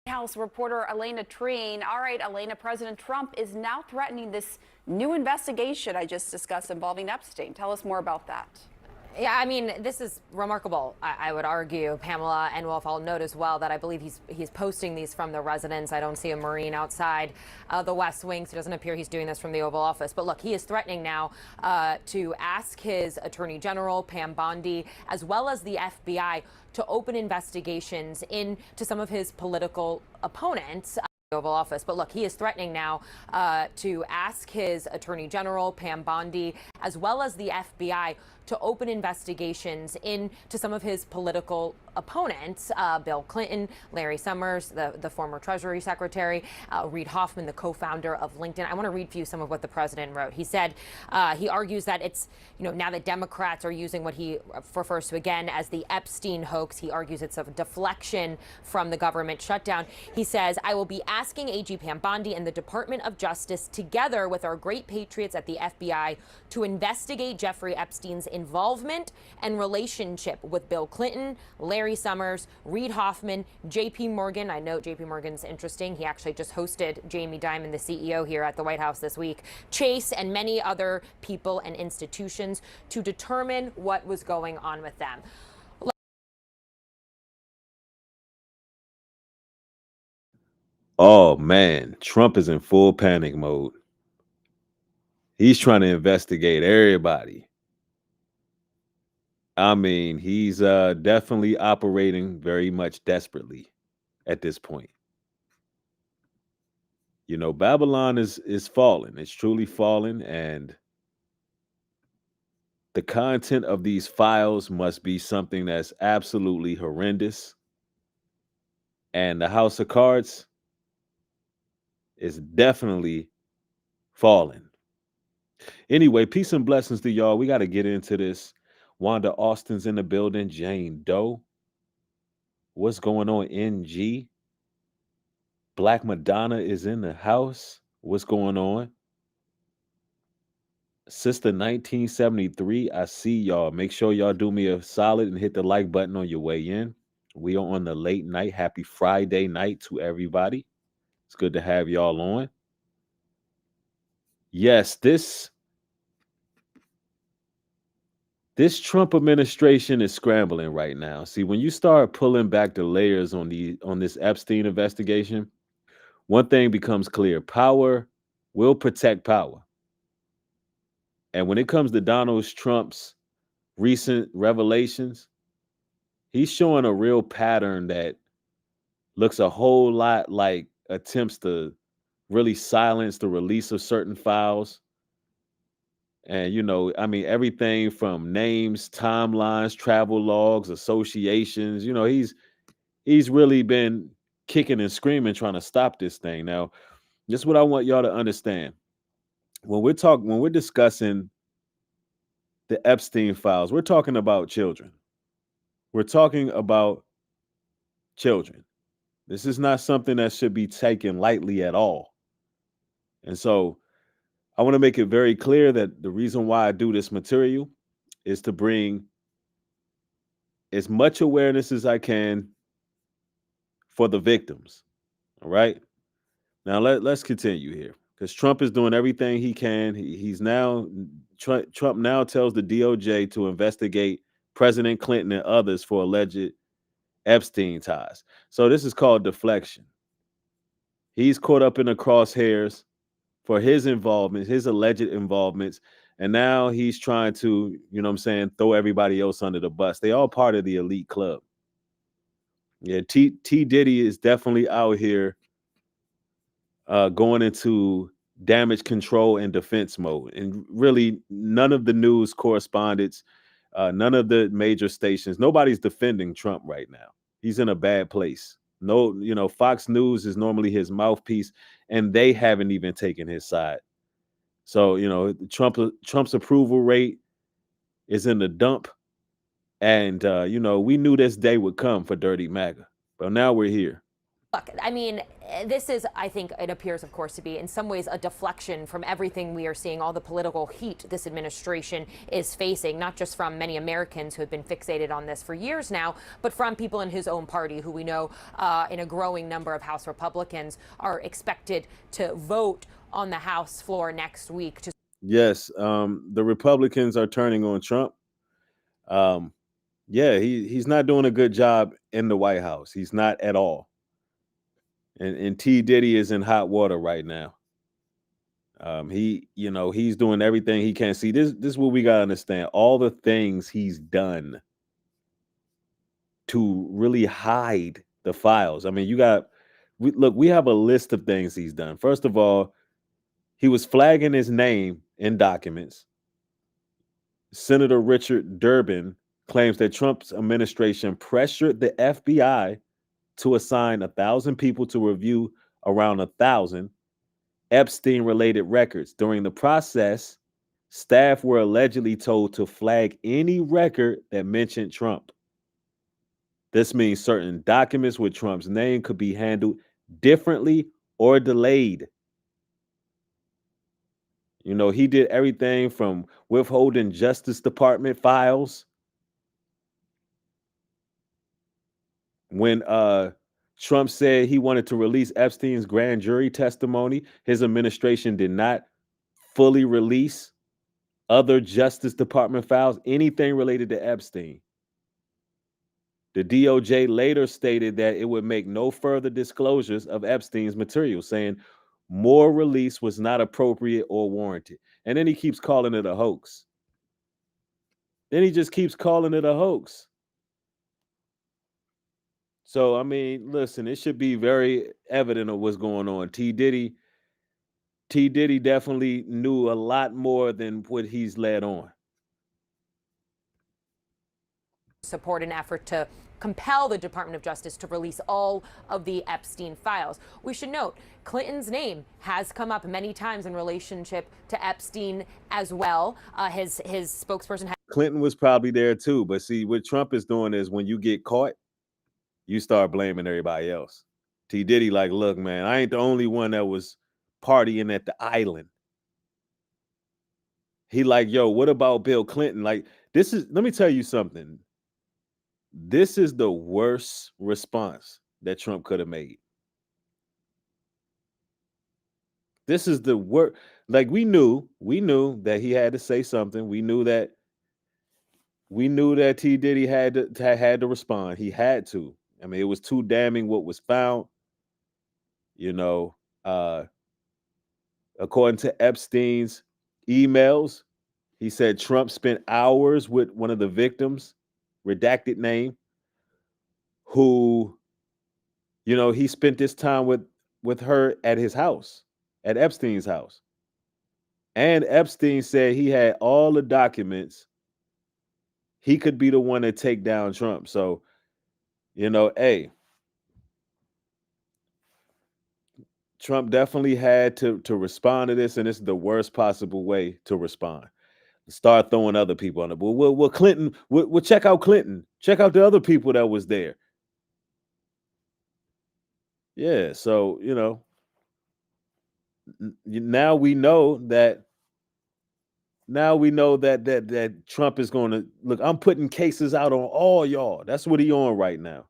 House reporter Elena Treen. All right, Elena, President Trump is now threatening this new investigation I just discussed involving Epstein. Tell us more about that. Yeah, I mean, this is remarkable, I would argue, Pamela and Wolf. I'll note as well that I believe he's posting these from the residence. I don't see a Marine outside the West Wing, so it doesn't appear he's doing this from the Oval Office. But look, he is threatening now to ask his Attorney General, Pam Bondi, as well as the FBI to open investigations into some of his political opponents. Oval Office. But look, he is threatening now to ask his Attorney General, Pam Bondi, as well as the FBI to open investigations into some of his political opponents, Bill Clinton, Larry Summers, the former Treasury Secretary, Reid Hoffman, the co-founder of LinkedIn. I want to read for you some of what the president wrote. He said, he argues that it's, now that Democrats are using what he refers to again as the Epstein hoax, he argues it's a deflection from the government shutdown. He says, I will be asking AG Pam Bondi and the Department of Justice, together with our great patriots at the FBI, to investigate Jeffrey Epstein's involvement and relationship with Bill Clinton, Larry Summers, Reid Hoffman, JP Morgan. I know JP Morgan's interesting. He actually just hosted Jamie Dimon, the CEO, here at the White House this week. Chase and many other people and institutions to determine what was going on with them. Oh man, Trump is in full panic mode. He's trying to investigate everybody. I mean, he's definitely operating very much desperately at this point. Babylon is falling. It's truly falling, and the content of these files must be something that's absolutely horrendous. And the House of Cards is definitely falling. Anyway, peace and blessings to y'all. We got to get into this. Wanda Austin's in the building. Jane Doe. What's going on, NG? Black Madonna is in the house. What's going on? Sister 1973, I see y'all. Make sure y'all do me a solid and hit the like button on your way in. We are on the late night. Happy Friday night to everybody. It's good to have y'all on. Yes, this Trump administration is scrambling right now. See, when you start pulling back the layers on this Epstein investigation, one thing becomes clear: power will protect power. And when it comes to Donald Trump's recent revelations, he's showing a real pattern that looks a whole lot like attempts to really silence the release of certain files. And, everything from names, timelines, travel logs, associations, he's really been kicking and screaming trying to stop this thing. Now, this is what I want y'all to understand. When we're discussing the Epstein files, we're talking about children. We're talking about children. This is not something that should be taken lightly at all. And so I want to make it very clear that the reason why I do this material is to bring as much awareness as I can for the victims. All right. Now let's continue here, because Trump is doing everything he can. Trump now tells the DOJ to investigate President Clinton and others for alleged Epstein ties. So this is called deflection. He's caught up in the crosshairs for his involvement, his alleged involvements, and now he's trying to, throw everybody else under the bus. They all part of the elite club. Yeah, T Diddy is definitely out here going into damage control and defense mode. And really, none of the news correspondents, none of the major stations, nobody's defending Trump right now. He's in a bad place. No, Fox News is normally his mouthpiece, and they haven't even taken his side. So, Trump's approval rate is in the dump. And, we knew this day would come for Dirty MAGA, but now we're here. Look, I mean, this is, I think it appears, of course, to be in some ways a deflection from everything we are seeing, all the political heat this administration is facing, not just from many Americans who have been fixated on this for years now, but from people in his own party who we know in a growing number of House Republicans are expected to vote on the House floor next week. Yes, the Republicans are turning on Trump. Yeah, he's not doing a good job in the White House. He's not at all. And T. Diddy is in hot water right now. He's doing everything he can. See, this is what we gotta understand. All the things he's done to really hide the files. I mean, we have a list of things he's done. First of all, he was flagging his name in documents. Senator Richard Durbin claims that Trump's administration pressured the FBI to assign 1,000 people to review around 1,000 Epstein-related records. During the process, staff were allegedly told to flag any record that mentioned Trump. This means certain documents with Trump's name could be handled differently or delayed. You know, he did everything from withholding Justice Department files. When Trump said he wanted to release Epstein's grand jury testimony, his administration did not fully release other Justice Department files, anything related to Epstein. The DOJ later stated that it would make no further disclosures of Epstein's material, saying more release was not appropriate or warranted. And then he keeps calling it a hoax. Then he just keeps calling it a hoax. So, I mean, listen, it should be very evident of what's going on. T. Diddy definitely knew a lot more than what he's led on. Support an effort to compel the Department of Justice to release all of the Epstein files. We should note, Clinton's name has come up many times in relationship to Epstein as well. His spokesperson. Clinton was probably there too, but see, what Trump is doing is when you get caught, you start blaming everybody else. T. Diddy like, look, man, I ain't the only one that was partying at the island. He like, yo, what about Bill Clinton? Like, let me tell you something. This is the worst response that Trump could have made. This is the worst. Like, we knew that he had to say something. We knew that T. Diddy had to respond. He had to. I mean, it was too damning what was found. You know, according to Epstein's emails, he said Trump spent hours with one of the victims, redacted name, who, you know, he spent this time with her at his house, at Epstein's house. And Epstein said he had all the documents. He could be the one to take down Trump. So, you know, hey, Trump definitely had to respond to this, and this is the worst possible way to respond. Start throwing other people on it. Well, Clinton, we'll check out Clinton. Check out the other people that was there. Yeah, so, you know, now we know that that Trump is going to look. I'm putting cases out on all y'all. That's what he on right now.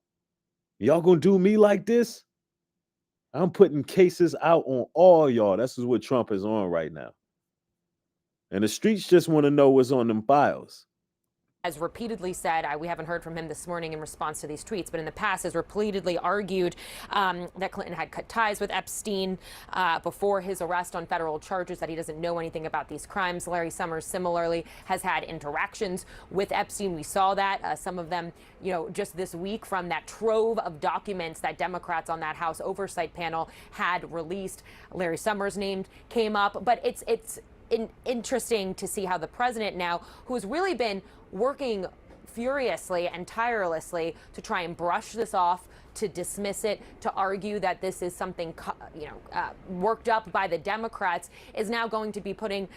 Y'all gonna do me like this? I'm putting cases out on all y'all. This is what Trump is on right now. And the streets just want to know what's on them files. Has repeatedly said, we haven't heard from him this morning in response to these tweets, but in the past has repeatedly argued that Clinton had cut ties with Epstein before his arrest on federal charges, that he doesn't know anything about these crimes. Larry Summers similarly has had interactions with Epstein. We saw that, some of them, you know, just this week from that trove of documents that Democrats on that House Oversight panel had released. Larry Summers' name came up, but it's interesting to see how the president now, who has really been working furiously and tirelessly to try and brush this off, to dismiss it, to argue that this is something, worked up by the Democrats, is now going to be putting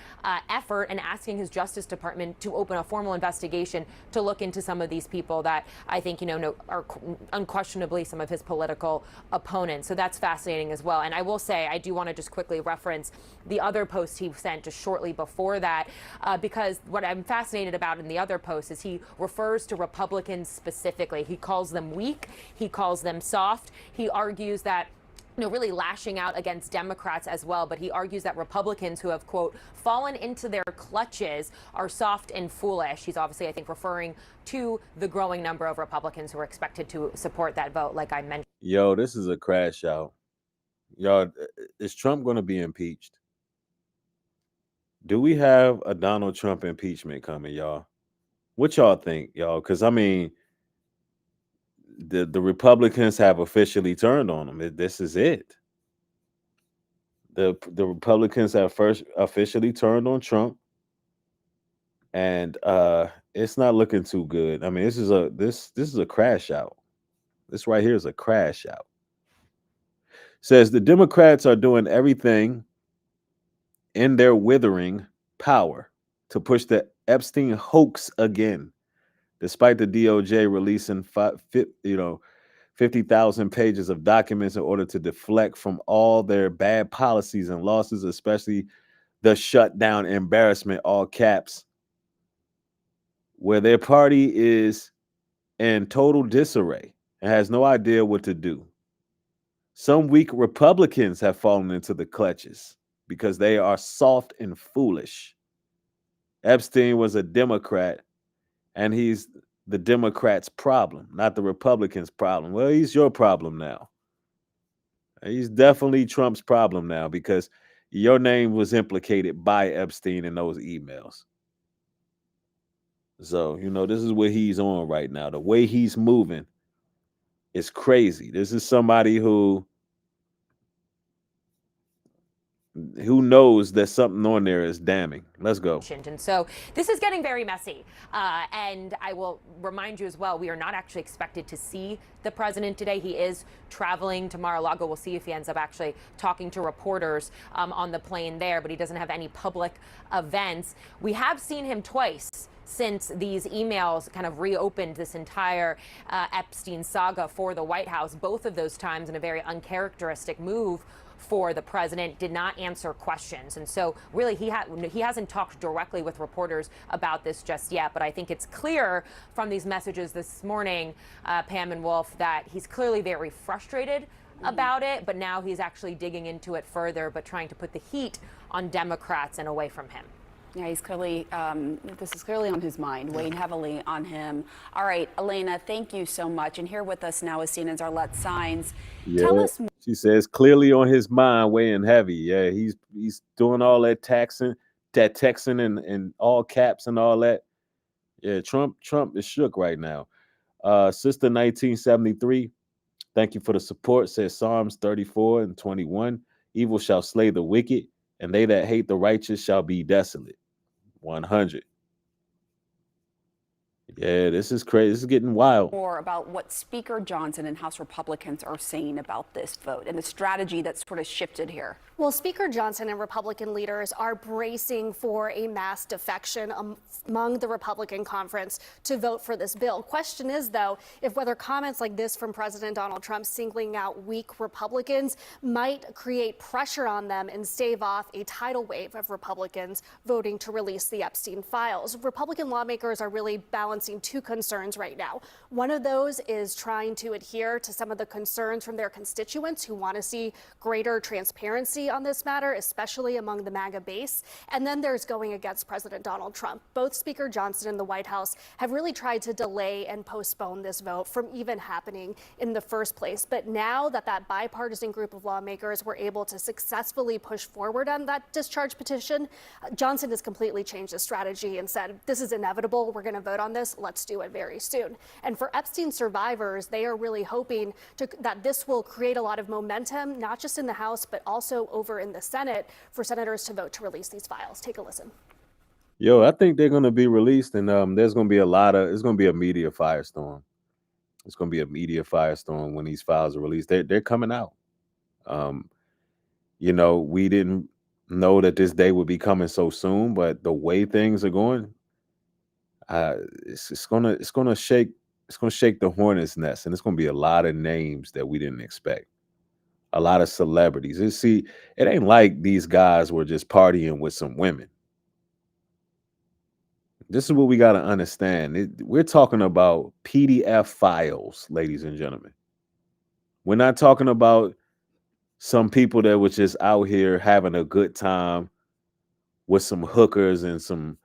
effort and asking his Justice Department to open a formal investigation to look into some of these people that I think, are unquestionably some of his political opponents. So that's fascinating as well. And I will say, I do want to just quickly reference the other post he sent just shortly before that, because what I'm fascinated about in the other post is he refers to Republicans specifically. He calls them weak. He calls them soft. He argues that really lashing out against Democrats as well. But he argues that Republicans who have, quote, fallen into their clutches are soft and foolish. He's obviously, I think, referring to the growing number of Republicans who are expected to support that vote, like I mentioned. Yo, this is a crash out. Y'all, is Trump going to be impeached? Do we have a Donald Trump impeachment coming, y'all? What y'all think, y'all? Because, I mean, the Republicans have officially turned on him. This is it. The Republicans have first officially turned on Trump, and it's not looking too good. I mean, this is a crash out. This right here is a crash out. Says the Democrats are doing everything in their withering power to push the Epstein hoax again, despite the DOJ releasing 50,000 pages of documents in order to deflect from all their bad policies and losses, especially the shutdown embarrassment, all caps, where their party is in total disarray and has no idea what to do. Some weak Republicans have fallen into the clutches because they are soft and foolish. Epstein was a Democrat, and he's the Democrats' problem, not the Republicans' problem. Well, he's your problem now. He's definitely Trump's problem now because your name was implicated by Epstein in those emails. So, this is what he's on right now. The way he's moving is crazy. This is somebody who knows that something on there is damning. Let's go. And so this is getting very messy. And I will remind you as well, we are not actually expected to see the president today. He is traveling to Mar-a-Lago. We'll see if he ends up actually talking to reporters on the plane there, but he doesn't have any public events. We have seen him twice since these emails kind of reopened this entire Epstein saga for the White House. Both of those times in a very uncharacteristic move for the president, did not answer questions. And so really he hasn't talked directly with reporters about this just yet. But I think it's clear from these messages this morning, Pam and Wolf, that he's clearly very frustrated about it. But now he's actually digging into it further, but trying to put the heat on Democrats and away from him. Yeah, he's clearly, this is clearly on his mind, weighing heavily on him. All right, Elena, thank you so much. And here with us now is CNN's Arlette Saenz. Yeah, Tell us more. She says clearly on his mind, weighing heavy. Yeah, he's doing all that texting and all caps and all that. Yeah, Trump is shook right now. Sister 1973, thank you for the support. Says Psalms 34 and 21. Evil shall slay the wicked, and they that hate the righteous shall be desolate. 100. Yeah, this is crazy. This is getting wild. More about what Speaker Johnson and House Republicans are saying about this vote and the strategy that's sort of shifted here. Well, Speaker Johnson and Republican leaders are bracing for a mass defection among the Republican conference to vote for this bill. Question is, though, if whether comments like this from President Donald Trump singling out weak Republicans might create pressure on them and stave off a tidal wave of Republicans voting to release the Epstein files. Republican lawmakers are really balancing two concerns right now. One of those is trying to adhere to some of the concerns from their constituents who want to see greater transparency on this matter, especially among the MAGA base. And then there's going against President Donald Trump. Both Speaker Johnson and the White House have really tried to delay and postpone this vote from even happening in the first place. But now that bipartisan group of lawmakers were able to successfully push forward on that discharge petition, Johnson has completely changed his strategy and said, this is inevitable. We're going to vote on this. Let's do it very soon. And for Epstein survivors, they are really hoping that this will create a lot of momentum, not just in the House, but also over in the Senate for senators to vote to release these files. Take a listen. Yo, I think they're gonna be released, and there's gonna be it's gonna be a media firestorm. It's gonna be a media firestorm when these files are released. They're coming out. Um, we didn't know that this day would be coming so soon, but the way things are going, uh, it's gonna shake the hornet's nest, and it's gonna be a lot of names that we didn't expect. A lot of celebrities. It ain't like these guys were just partying with some women. This is what we got to understand. We're talking about PDF files, ladies and gentlemen. We're not talking about some people that was just out here having a good time with some hookers and some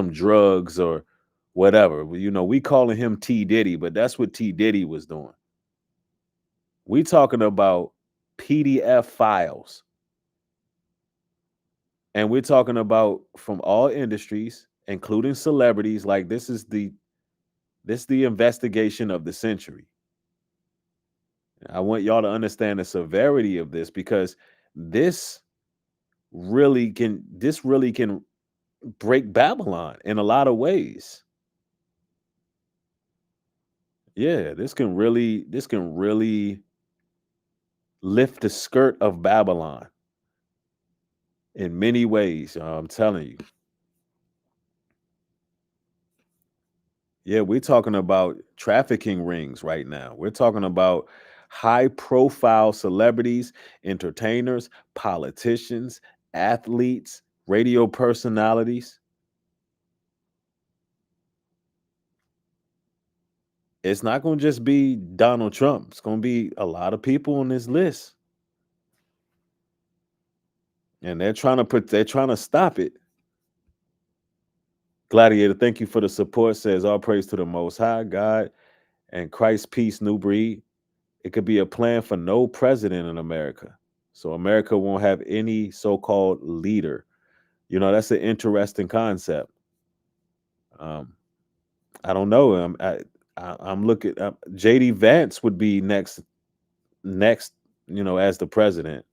drugs or whatever. We calling him T Diddy, but that's what T Diddy was doing. We talking about PDF files. And we're talking about from all industries, including celebrities. Like this is the investigation of the century. I want y'all to understand the severity of this because this this really can break Babylon in a lot of ways. Yeah, this can really lift the skirt of Babylon in many ways. I'm telling you. Yeah, we're talking about trafficking rings right now. We're talking about high profile celebrities, entertainers, politicians, athletes, radio personalities. It's not going to just be Donald Trump. It's going to be a lot of people on this list. And they're trying to stop it. Gladiator, thank you for the support. Says all praise to the Most High God and Christ peace, new breed. It could be a plan for no president in America. So America won't have any so-called leader. That's an interesting concept. I don't know. I'm looking. JD Vance would be next. As the president.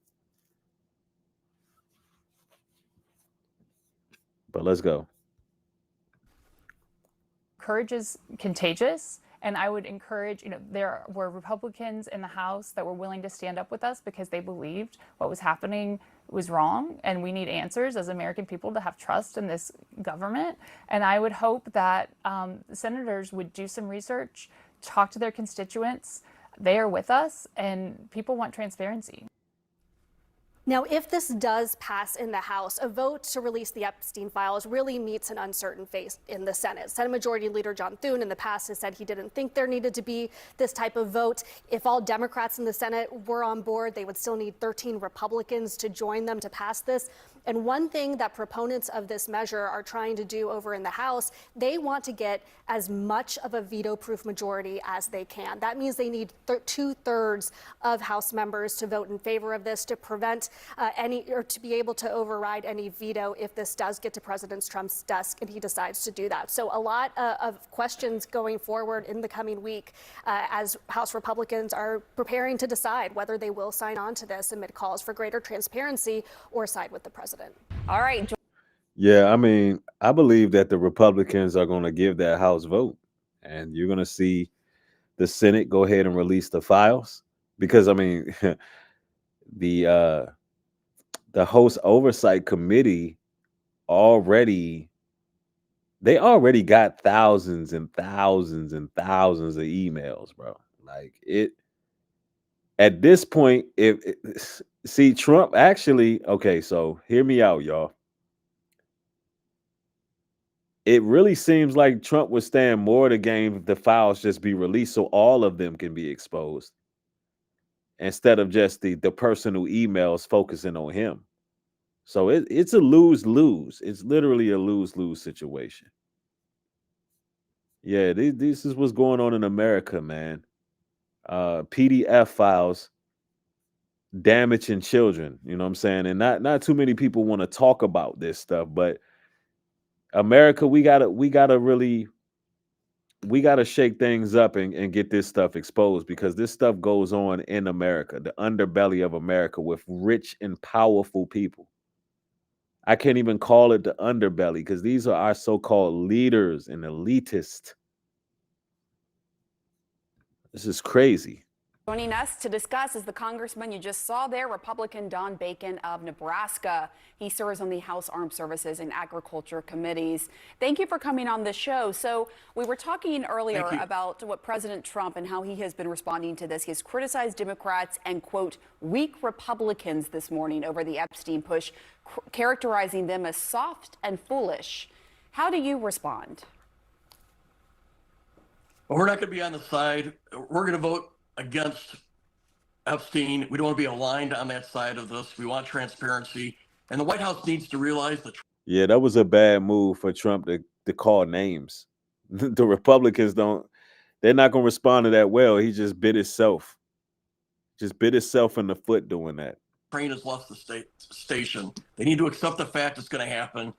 But let's go. Courage is contagious. And I would encourage, there were Republicans in the House that were willing to stand up with us because they believed what was happening was wrong. And we need answers as American people to have trust in this government. And I would hope that senators would do some research, talk to their constituents. They are with us, and people want transparency. Now, if this does pass in the House, a vote to release the Epstein files really meets an uncertain fate in the Senate. Senate Majority Leader John Thune in the past has said he didn't think there needed to be this type of vote. If all Democrats in the Senate were on board, they would still need 13 Republicans to join them to pass this. And one thing that proponents of this measure are trying to do over in the House, they want to get as much of a veto-proof majority as they can. That means they need 2/3 of House members to vote in favor of this to prevent to be able to override any veto if this does get to President Trump's desk and he decides to do that. So a lot of questions going forward in the coming week as House Republicans are preparing to decide whether they will sign on to this amid calls for greater transparency or side with the president. All right. Yeah, I mean, I believe that the Republicans are going to give that House vote, and you're going to see the Senate go ahead and release the files because I mean, the House Oversight Committee already got thousands and thousands and thousands of emails, bro. Like it at this point, see Trump actually, okay, so hear me out, y'all. It really seems like Trump would stand more to gain if the files just be released so all of them can be exposed instead of just the person who emails focusing on him. So it's a lose-lose. It's literally a lose-lose situation. Yeah, this is what's going on in America, man. PDF files damaging children, you know what I'm saying? And not too many people want to talk about this stuff, but America, we gotta shake things up and get this stuff exposed because this stuff goes on in America, the underbelly of America with rich and powerful people. I can't even call it the underbelly because these are our so-called leaders and elitists. This is crazy. Joining us to discuss is the congressman you just saw there, Republican Don Bacon of Nebraska. He serves on the House Armed Services and Agriculture Committees. Thank you for coming on the show. So we were talking earlier about what President Trump and how he has been responding to this. He has criticized Democrats and, quote, weak Republicans this morning over the Epstein push, characterizing them as soft and foolish. How do you respond? Well, we're not going to be on the side. We're going to vote against Epstein. We don't want to be aligned on that side of this. We want transparency. And the White House needs to realize that. Yeah, that was a bad move for Trump to call names. The Republicans they're not going to respond to that well. He just bit himself. Just bit himself in the foot doing that. Train has left the station. They need to accept the fact it's going to happen.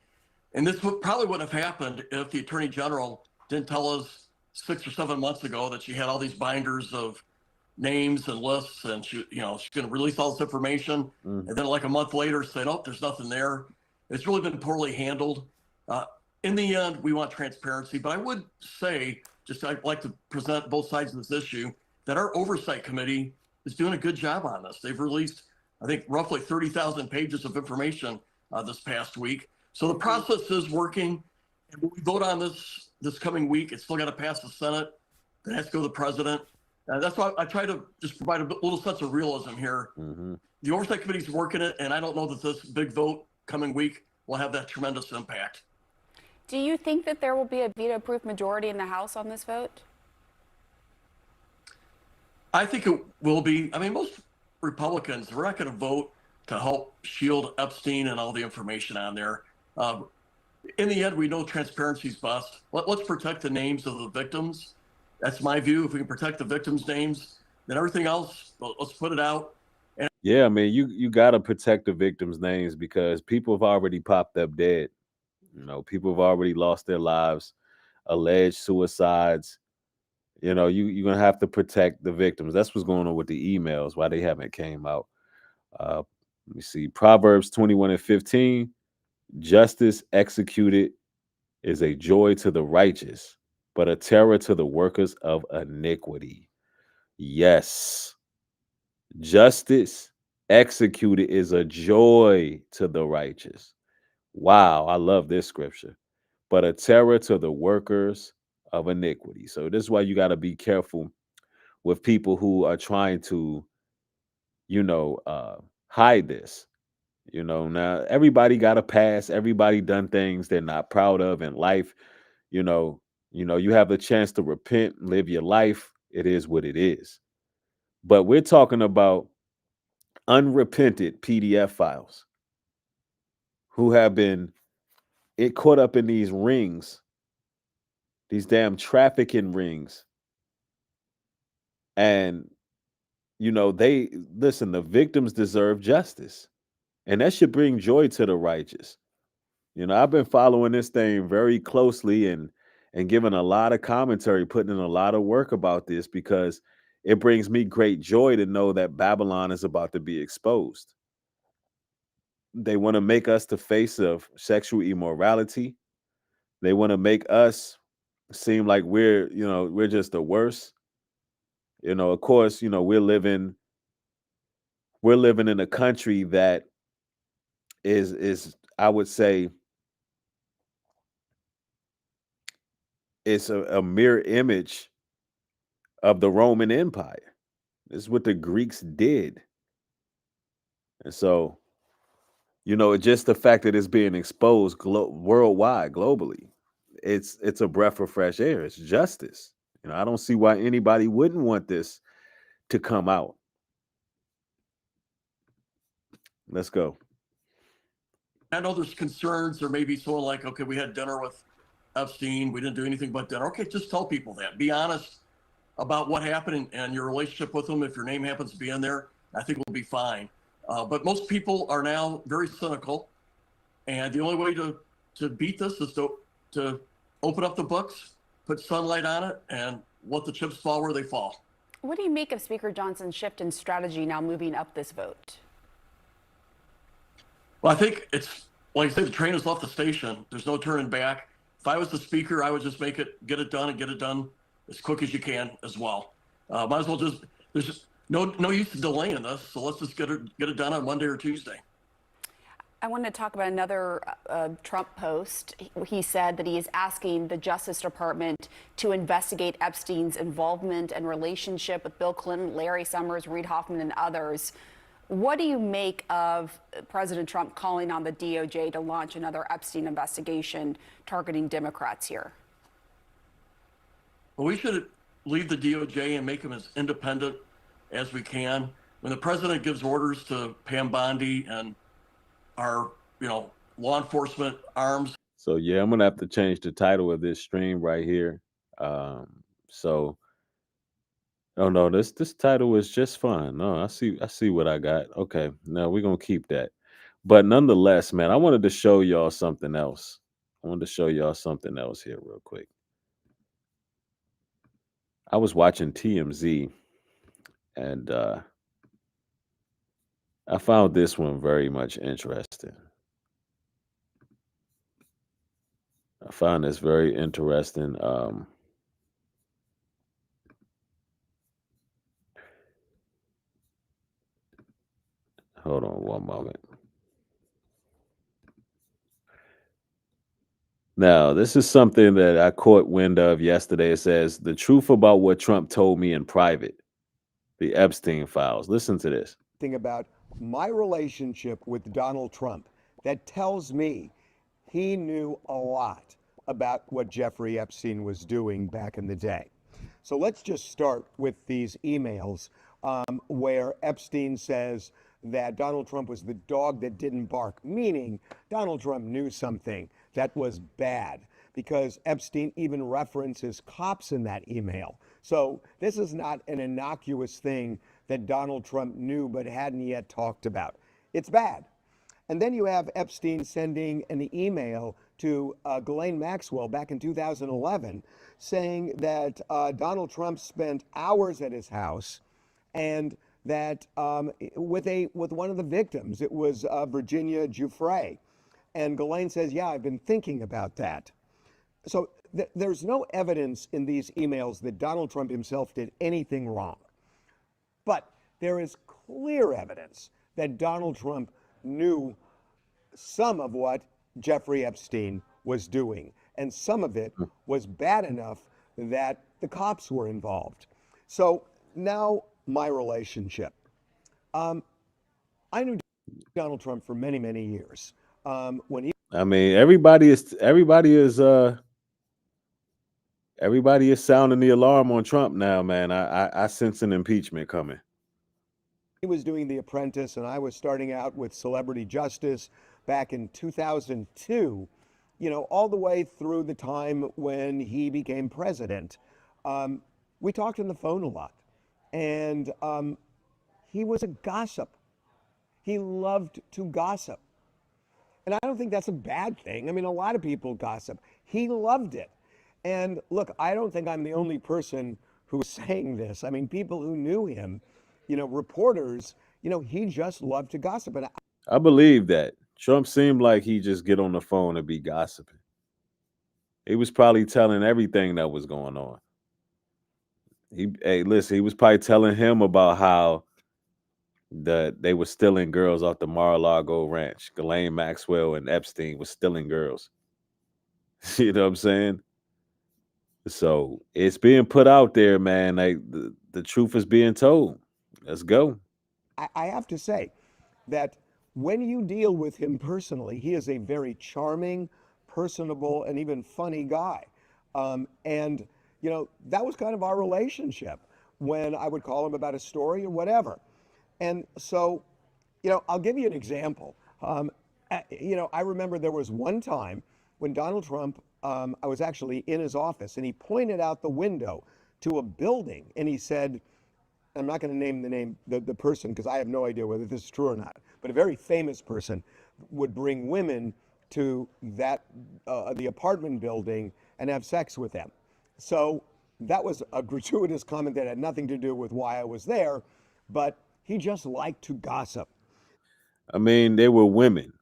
And this probably wouldn't have happened if the Attorney General didn't tell us 6 or 7 months ago that she had all these binders of names and lists, and she's going to release all this information, and then like a month later say, "Oh, there's nothing there." It's really been poorly handled. In the end, we want transparency, but I would say, I'd like to present both sides of this issue, that our oversight committee is doing a good job on this. They've released, I think, roughly 30,000 pages of information this past week. So the process is working, and when we vote on this coming week, it's still got to pass the Senate. It has to go to the president. That's why I try to just provide a little sense of realism here. The Oversight Committee is working it, and I don't know that this big vote coming week will have that tremendous impact. Do you think that there will be a veto-proof majority in the House on this vote? I think it will be. I mean, most Republicans, we're not going to vote to help shield Epstein and all the information on there. In the end, we know transparency is best. Let's protect the names of the victims. That's my view. If we can protect the victims' names, then everything else, let's put it out. And yeah, I mean, you got to protect the victims' names because people have already popped up dead. People have already lost their lives, alleged suicides. You're going to have to protect the victims. That's what's going on with the emails, why they haven't came out. Let me see. Proverbs 21:15, justice executed is a joy to the righteous, but a terror to the workers of iniquity. Yes. Justice executed is a joy to the righteous. Wow, I love this scripture. But a terror to the workers of iniquity. So this is why you got to be careful with people who are trying to, hide this. Now everybody got a past. Everybody done things they're not proud of in life. You have the chance to repent, live your life. It is what it is. But we're talking about unrepented PDF files who have been caught up in these rings, these damn trafficking rings. And, the victims deserve justice. And that should bring joy to the righteous. I've been following this thing very closely and giving a lot of commentary, putting in a lot of work about this because it brings me great joy to know that Babylon is about to be exposed. They want to make us the face of sexual immorality. They want to make us seem like we're just the worst. Of course, we're living in a country that is I would say it's a mirror image of the Roman Empire. This is what the Greeks did. And so, just the fact that it's being exposed worldwide, globally, it's a breath of fresh air. It's justice. I don't see why anybody wouldn't want this to come out. Let's go. I know there's concerns. There may be someone like, okay, we had dinner with Epstein. We didn't do anything but dinner. Okay, just tell people that. Be honest about what happened and your relationship with them. If your name happens to be in there, I think we'll be fine. But most people are now very cynical. And the only way to beat this is to open up the books, put sunlight on it, and let the chips fall where they fall. What do you make of Speaker Johnson's shift in strategy now moving up this vote? Well, I think it's like I say, the train has left the station. There's no turning back. If I was the speaker, I would just get it done and get it done as quick as you can as well. Might as well just, there's no use to delaying this. So let's just get it done on Monday or Tuesday. I want to talk about another Trump post. He said that he is asking the Justice Department to investigate Epstein's involvement and relationship with Bill Clinton, Larry Summers, Reid Hoffman, and others. What do you make of President Trump calling on the DOJ to launch another Epstein investigation targeting Democrats here? Well, we should leave the DOJ and make them as independent as we can. When the president gives orders to Pam Bondi and our, law enforcement arms. So yeah, I'm gonna have to change the title of this stream right here. So oh no, this title is just fine. No, I see what I got. Okay, now we're gonna keep that. But nonetheless, man, I wanted to show y'all something else. I wanted to show y'all something else here real quick. I was watching TMZ and I found this one very much interesting. I found this very interesting. Hold on one moment. Now, this is something that I caught wind of yesterday. It says, the truth about what Trump told me in private, the Epstein files. Listen to this. Thing about my relationship with Donald Trump that tells me he knew a lot about what Jeffrey Epstein was doing back in the day. So let's just start with these emails where Epstein says that Donald Trump was the dog that didn't bark, meaning Donald Trump knew something that was bad, because Epstein even references cops in that email. So this is not an innocuous thing that Donald Trump knew but hadn't yet talked about. It's bad. And then you have Epstein sending an email to Ghislaine Maxwell back in 2011 saying that Donald Trump spent hours at his house and that with one of the victims, it was Virginia Giuffre. And Ghislaine says, yeah, I've been thinking about that. So there's no evidence in these emails that Donald Trump himself did anything wrong. But there is clear evidence that Donald Trump knew some of what Jeffrey Epstein was doing. And some of it was bad enough that the cops were involved. So now my relationship. I knew Donald Trump for many, many years. When he I mean, everybody is sounding the alarm on Trump now, man. I sense an impeachment coming. He was doing The Apprentice and I was starting out with Celebrity Justice back in 2002, all the way through the time when he became president. We talked on the phone a lot, and he was a gossip. He loved to gossip. And I don't think that's a bad thing. I mean, a lot of people gossip. He loved it. And look, I don't think I'm the only person who's saying this. I mean, people who knew him, reporters, he just loved to gossip. And I believe that. Trump seemed like he just get on the phone and be gossiping. He was probably telling everything that was going on. Hey, listen, he was probably telling him about how they were stealing girls off the Mar-a-Lago ranch. Ghislaine Maxwell and Epstein was stealing girls. You know what I'm saying? So it's being put out there, man. Like the truth is being told. Let's go. I have to say that when you deal with him personally, he is a very charming, personable, and even funny guy. And that was kind of our relationship when I would call him about a story or whatever. And so, I'll give you an example. I remember there was one time when Donald Trump, I was actually in his office and he pointed out the window to a building and he said, I'm not going to name the person because I have no idea whether this is true or not, but a very famous person would bring women to the apartment building and have sex with them. So that was a gratuitous comment that had nothing to do with why I was there, but he just liked to gossip. I mean, they were women.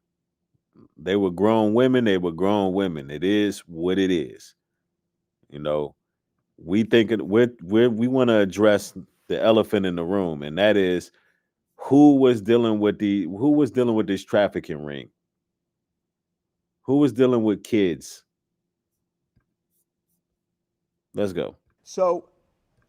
They were grown women. They were grown women. It is what it is. You know, we think we want to address the elephant in the room, and that is who was dealing with this trafficking ring? Who was dealing with kids? Let's go. So,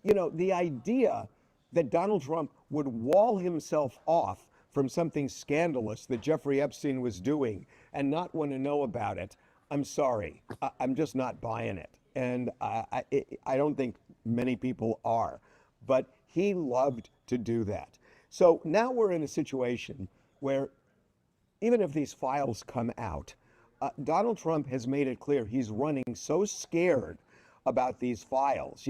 the idea that Donald Trump would wall himself off from something scandalous that Jeffrey Epstein was doing and not want to know about it, I'm sorry. I'm just not buying it. And I don't think many people are. But he loved to do that. So now we're in a situation where even if these files come out, Donald Trump has made it clear he's running so scared about these files,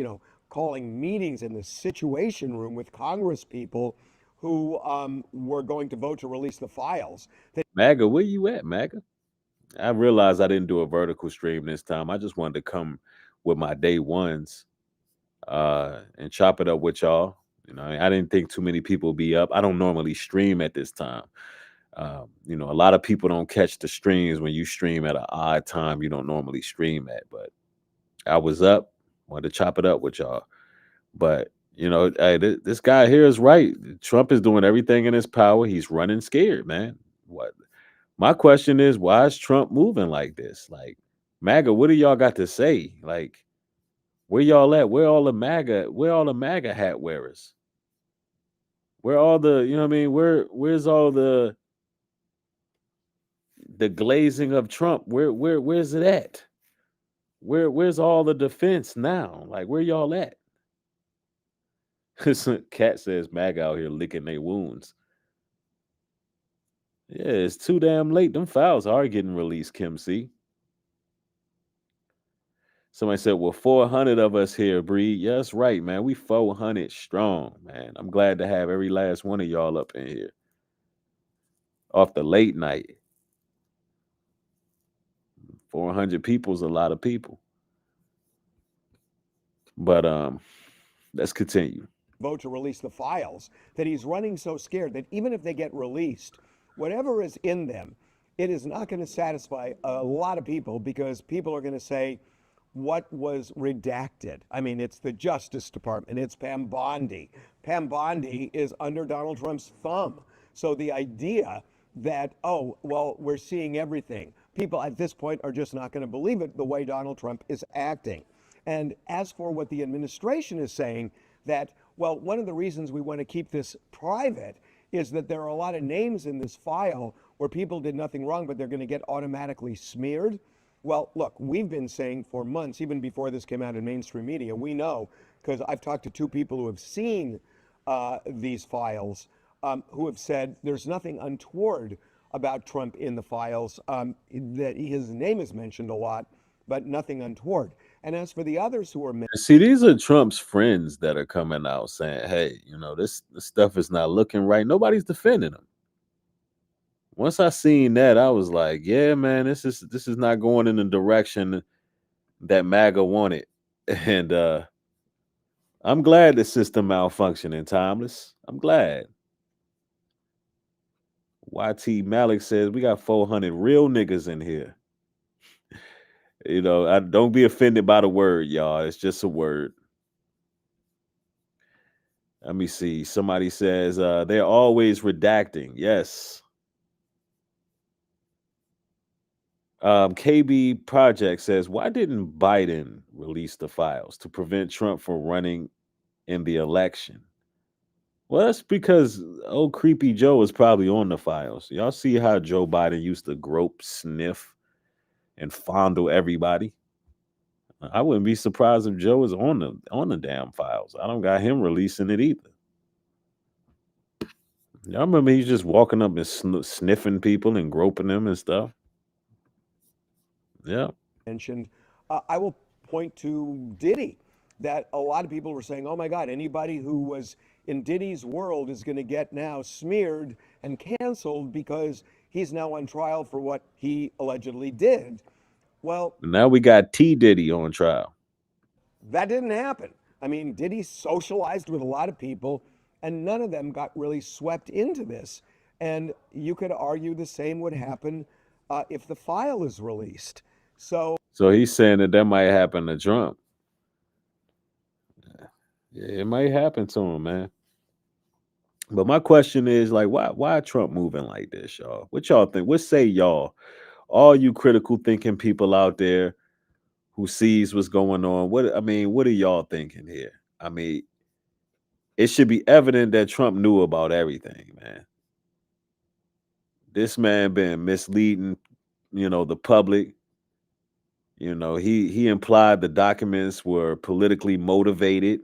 calling meetings in the Situation Room with Congress people who were going to vote to release the files. MAGA, where you at, MAGA? I realized I didn't do a vertical stream this time. I just wanted to come with my day ones and chop it up with y'all. I didn't think too many people would be up. I don't normally stream at this time. A lot of people don't catch the streams when you stream at an odd time you don't normally stream at. But I was up, wanted to chop it up with y'all. But hey, this guy here is right. Trump is doing everything in his power. He's running scared, man. What? My question is, why is Trump moving like this? Like, MAGA, what do y'all got to say? Like, where y'all at? Where all the MAGA hat wearers? Where all the, you know what I mean? Where's all the glazing of Trump? Where's it at? Where's all the defense now? Like, where y'all at? Cat says MAGA out here licking their wounds. Yeah, it's too damn late. Them files are getting released, Kim C. Somebody said, well, 400 of us here, Breed. Yeah, that's right, man. We 400 strong, man. I'm glad to have every last one of y'all up in here. Off the late night. 400 people's a lot of people. But let's continue. Vote to release the files, that he's running so scared that even if they get released, whatever is in them, it is not going to satisfy a lot of people because people are going to say, what was redacted? I mean, it's the Justice Department. It's Pam Bondi. Pam Bondi is under Donald Trump's thumb. So the idea that, oh, well, we're seeing everything. People at this point are just not going to believe it the way Donald Trump is acting. And as for what the administration is saying, that, well, one of the reasons we want to keep this private is that there are a lot of names in this file where people did nothing wrong, but they're going to get automatically smeared. Well, look, we've been saying for months, even before this came out in mainstream media, we know, because I've talked to two people who have seen these files, who have said there's nothing untoward about Trump in the files, that his name is mentioned a lot, but nothing untoward. And as for the others who are see, these are Trump's friends that are coming out saying, hey, this stuff is not looking right. Nobody's defending him. Once I seen that, I was like, yeah, man, this is not going in the direction that MAGA wanted. And I'm glad the system malfunctioning, Timeless. I'm glad. YT Malik says we got 400 real niggas in here. I don't be offended by the word, y'all. It's just a word. Let me see. Somebody says they're always redacting. Yes. KB Project says, why didn't Biden release the files to prevent Trump from running in the election? Well, that's because old creepy Joe is probably on the files. Y'all see how Joe Biden used to grope, sniff, and fondle everybody? I wouldn't be surprised if Joe is on the damn files. I don't got him releasing it either. Y'all remember he's just walking up and sniffing people and groping them and stuff? Yeah. mentioned. I will point to Diddy, that a lot of people were saying, oh my God, anybody who was in Diddy's world is going to get now smeared and canceled because he's now on trial for what he allegedly did. Well, now we got T. Diddy on trial. That didn't happen. I mean, Diddy socialized with a lot of people, and none of them got really swept into this. And you could argue the same would happen if the file is released. So he's saying that might happen to Trump. Yeah, it might happen to him, man. But my question is, like, why Trump moving like this, y'all? What y'all think? What say y'all? All you critical thinking people out there who sees what's going on. What are y'all thinking here? I mean, it should be evident that Trump knew about everything, man. This man been misleading, the public. He implied the documents were politically motivated,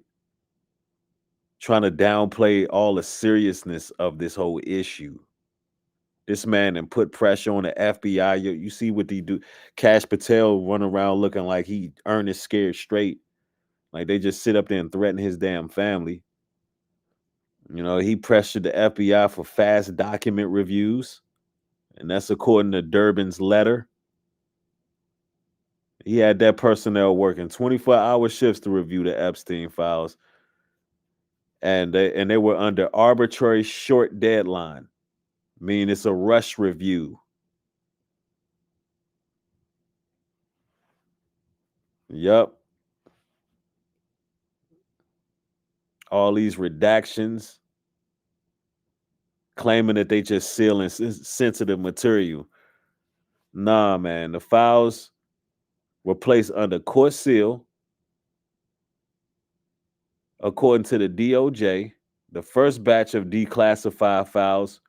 trying to downplay all the seriousness of this whole issue. This man and put pressure on the FBI. You see what he do? Cash Patel run around looking like he Ernest scared straight. Like they just sit up there and threaten his damn family. He pressured the FBI for fast document reviews. And that's according to Durbin's letter. He had that personnel working 24-hour shifts to review the Epstein files. And they were under arbitrary short deadline, meaning it's a rush review. Yup. All these redactions, claiming that they just sealing sensitive material. Nah, man, the files were placed under court seal. According to the DOJ, the first batch of declassified files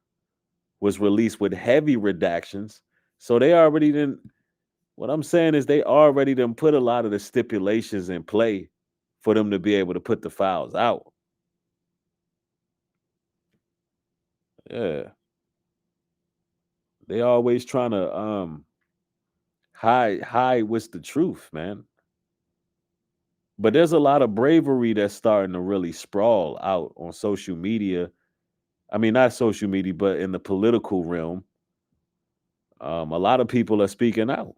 was released with heavy redactions. So they already didn't, what I'm saying is they already done put a lot of the stipulations in play for them to be able to put the files out. Yeah. They always trying to hide what's the truth, man. But there's a lot of bravery that's starting to really sprawl out on social media. I mean, not social media, but in the political realm. A lot of people are speaking out.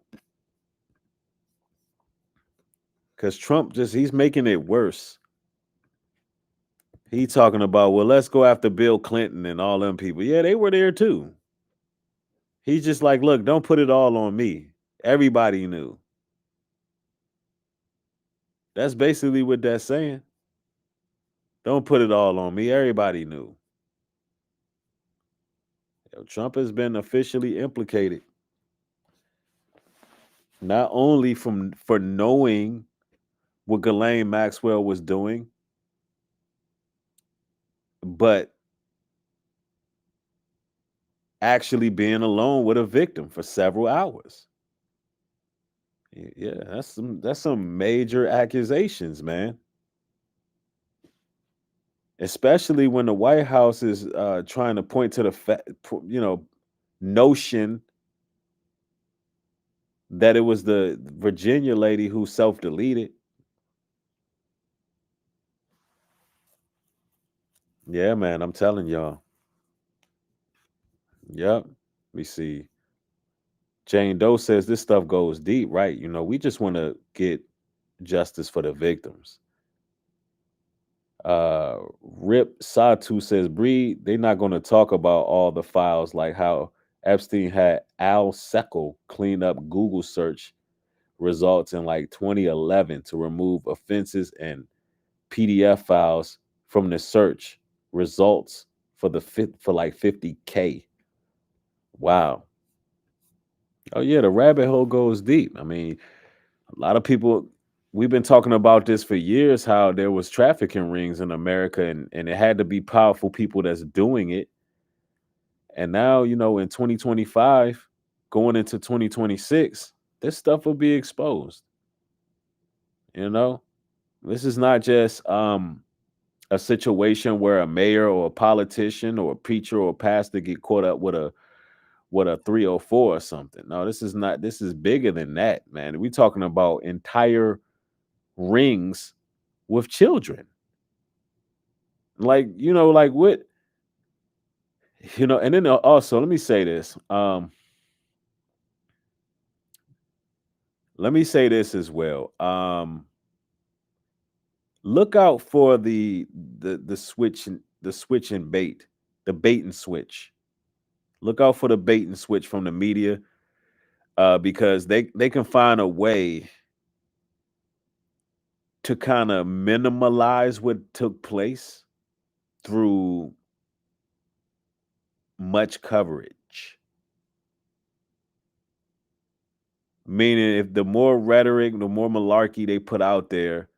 Because Trump he's making it worse. He talking about, well, let's go after Bill Clinton and all them people. Yeah, they were there too. He's just like, look, don't put it all on me. Everybody knew. That's basically what that's saying. Don't put it all on me. Everybody knew. Trump has been officially implicated. Not only for knowing what Ghislaine Maxwell was doing, but actually being alone with a victim for several hours. Yeah, that's some major accusations, man. Especially when the White House is trying to point to the notion that it was the Virginia lady who self-deleted. Yeah, man, I'm telling y'all. Yep. Let me see. Jane Doe says this stuff goes deep, right? We just want to get justice for the victims. Rip Satu says, Bree, they're not going to talk about all the files, like how Epstein had Al Seckel clean up Google search results in like 2011 to remove offenses and PDF files from the search results for like 50K. Wow. Oh yeah, the rabbit hole goes deep. I mean, a lot of people, we've been talking about this for years, how there was trafficking rings in America, and it had to be powerful people that's doing it. And now, in 2025, going into 2026, this stuff will be exposed. This is not just a situation where a mayor or a politician or a preacher or a pastor get caught up with a 304 or something. No, this is bigger than that, man. We're talking about entire rings with children. Like, like what, and then also, let me say this. Let me say this as well. Look out for the switch and bait, the bait and switch. Look out for the bait and switch from the media. because they can find a way to kind of minimalize what took place through much coverage. Meaning, if the more rhetoric, the more malarkey they put out there,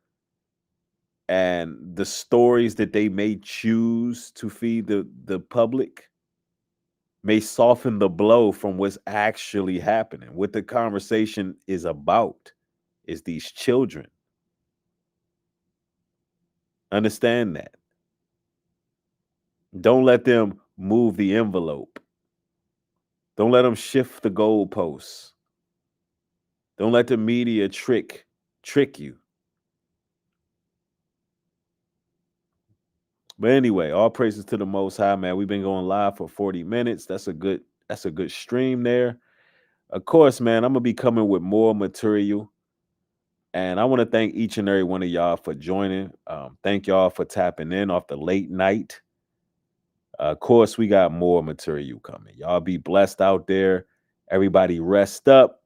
and the stories that they may choose to feed the public may soften the blow from what's actually happening. What the conversation is about is these children. Understand that. Don't let them move the envelope. Don't let them shift the goalposts. Don't let the media trick you. But anyway, all praises to the Most High, man. We've been going live for 40 minutes. That's a good stream there. Of course, man, I'm gonna be coming with more material. And I want to thank each and every one of y'all for joining. Thank y'all for tapping in off the late night. Of course, we got more material coming. Y'all be blessed out there. Everybody rest up.